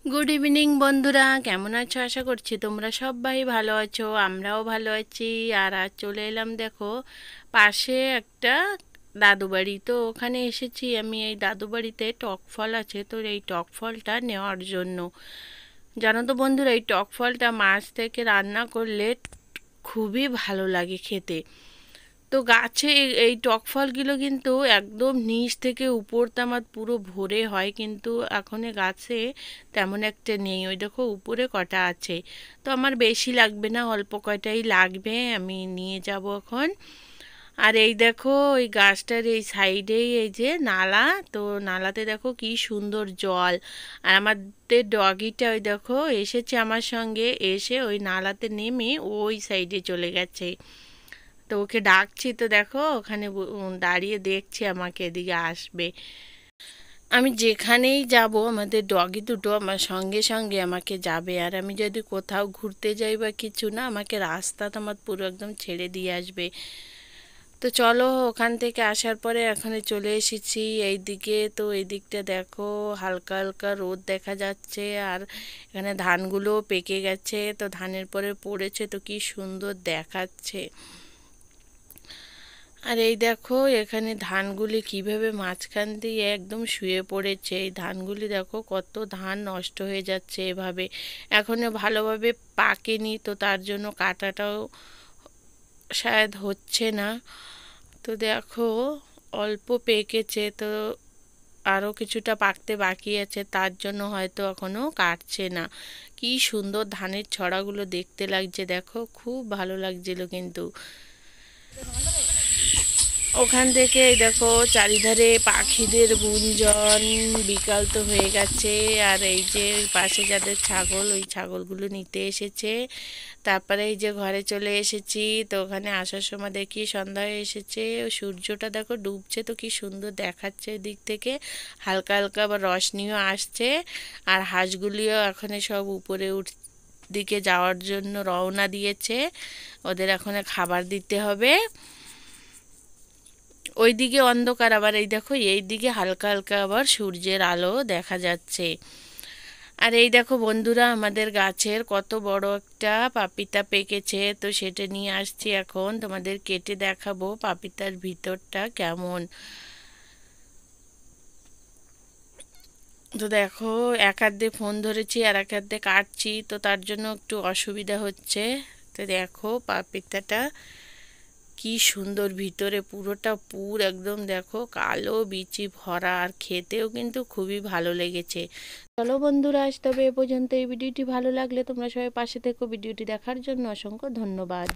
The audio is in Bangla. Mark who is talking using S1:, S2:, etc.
S1: গুড ইভিনিং বন্ধুরা, কেমন আছো? আশা করছি তোমরা সবাই ভালো আছো, আমরাও ভালো আছি। আর আজ চলে এলাম দেখো পাশে একটা দাদু বাড়ি, তো ওখানে এসেছি আমি। এই দাদু বাড়িতে টক ফল আছে, তো এই টক ফলটা নেওয়ার জন্য। জানো তো বন্ধুরা, এই টক ফলটা মাছ থেকে রান্না করলে খুবই ভালো লাগে খেতে। তো গাছে এই টক ফলগুলো কিন্তু একদম নিচ থেকে উপর তামাত পুরো ভরে হয়, কিন্তু এখন এ গাছে তেমন একটা নেই। ওই দেখো উপরে কটা আছে, তো আমার বেশি লাগবে না, অল্প কয়টাই লাগবে, আমি নিয়ে যাব এখন। আর এই দেখো ওই গাছটার এই সাইডেই এই যে নালা, তো নালাতে দেখো কি সুন্দর জল। আর আমাদের ডগিটা ওই দেখো এসেছে আমার সঙ্গে, এসে ওই নালাতে নেমে ওই সাইডে চলে গেছে। তো ওকে ডাকছি, তো দেখো ওখানে দাঁড়িয়ে দেখছে আমাকে, এদিকে আসবে। আমি যেখানেই যাব আমাদের ডগি দুটো আমার সঙ্গে সঙ্গে আমাকে যাবে। আর আমি যদি কোথাও ঘুরতে যাই বা কিছু না, আমাকে রাস্তা আমার পুরো একদম ছেড়ে দিয়ে আসবে। তো চলো, ওখান থেকে আসার পরে এখানে চলে এসেছি এই দিকে। তো এই দিকটা দেখো হালকা হালকা রোদ দেখা যাচ্ছে, আর এখানে ধানগুলো পেকে গেছে, তো ধানের পরে পড়েছে, তো কি সুন্দর দেখাচ্ছে। আর এই দেখো এখানে ধানগুলি কিভাবে মাঝখান দিয়ে একদম শুয়ে পড়েছে। এই ধানগুলি দেখো কত ধান নষ্ট হয়ে যাচ্ছে এভাবে, এখনো ভালোভাবে পাকেনি, তো তার জন্য কাটাটাও শায়দ হচ্ছে না। তো দেখো অল্প পেকেছে, তো আরও কিছুটা পাকতে বাকি আছে, তার জন্য হয়তো এখনো কাটছে না। কি সুন্দর ধানের ছড়াগুলো দেখতে লাগছে, দেখো খুব ভালো লাগছিল কিন্তু। ওখান থেকে এই দেখো চারিধারে পাখিদের গুঞ্জন, বিকাল তো হয়ে গেছে। আর এই যে পাশে যাদের ছাগল, ওই ছাগলগুলো নিতে এসেছে। তারপরে এই যে ঘরে চলে এসেছি, তো ওখানে আসার সময় দেখি সন্ধ্যা হয়ে এসেছে, সূর্যটা দেখো ডুবছে, তো কি সুন্দর দেখাচ্ছে দিক থেকে, হালকা হালকা আবার রশনিও আসছে। আর হাঁসগুলিও এখানে সব উপরে দিকে যাওয়ার জন্য রওনা দিয়েছে, ওদের এখন খাবার দিতে হবে। ওইদিকে অন্ধকার, আবার এই দেখো এই দিকে হালকা হালকা আবার সূর্যের আলো দেখা যাচ্ছে। আর এই দেখো বন্ধুরা, আমাদের গাছের কত বড় একটা পাপিতা পেকেছে, তো সেটা নিয়ে আসছি এখন, তোমাদের কেটে দেখাবো পাপিতার ভিতরটা কেমন। তো দেখো এক হাত দিয়ে ফোন ধরেছি আর এক হাত দিয়ে কাটছি, তো তার জন্য একটু অসুবিধা হচ্ছে। তো দেখো পাপিতাটা কি সুন্দর, ভিতরে পুরোটা পুর একদম দেখো কালো বিচি ভরা, আর খেতেও কিন্তু খুবই ভালো লেগেছে। চলো বন্ধুরা, আজ তবে এ পর্যন্ত। এই ভিডিওটি ভালো লাগলে তোমরা সবাই পাশে থেকো, ভিডিওটি দেখার জন্য অসংখ্য ধন্যবাদ।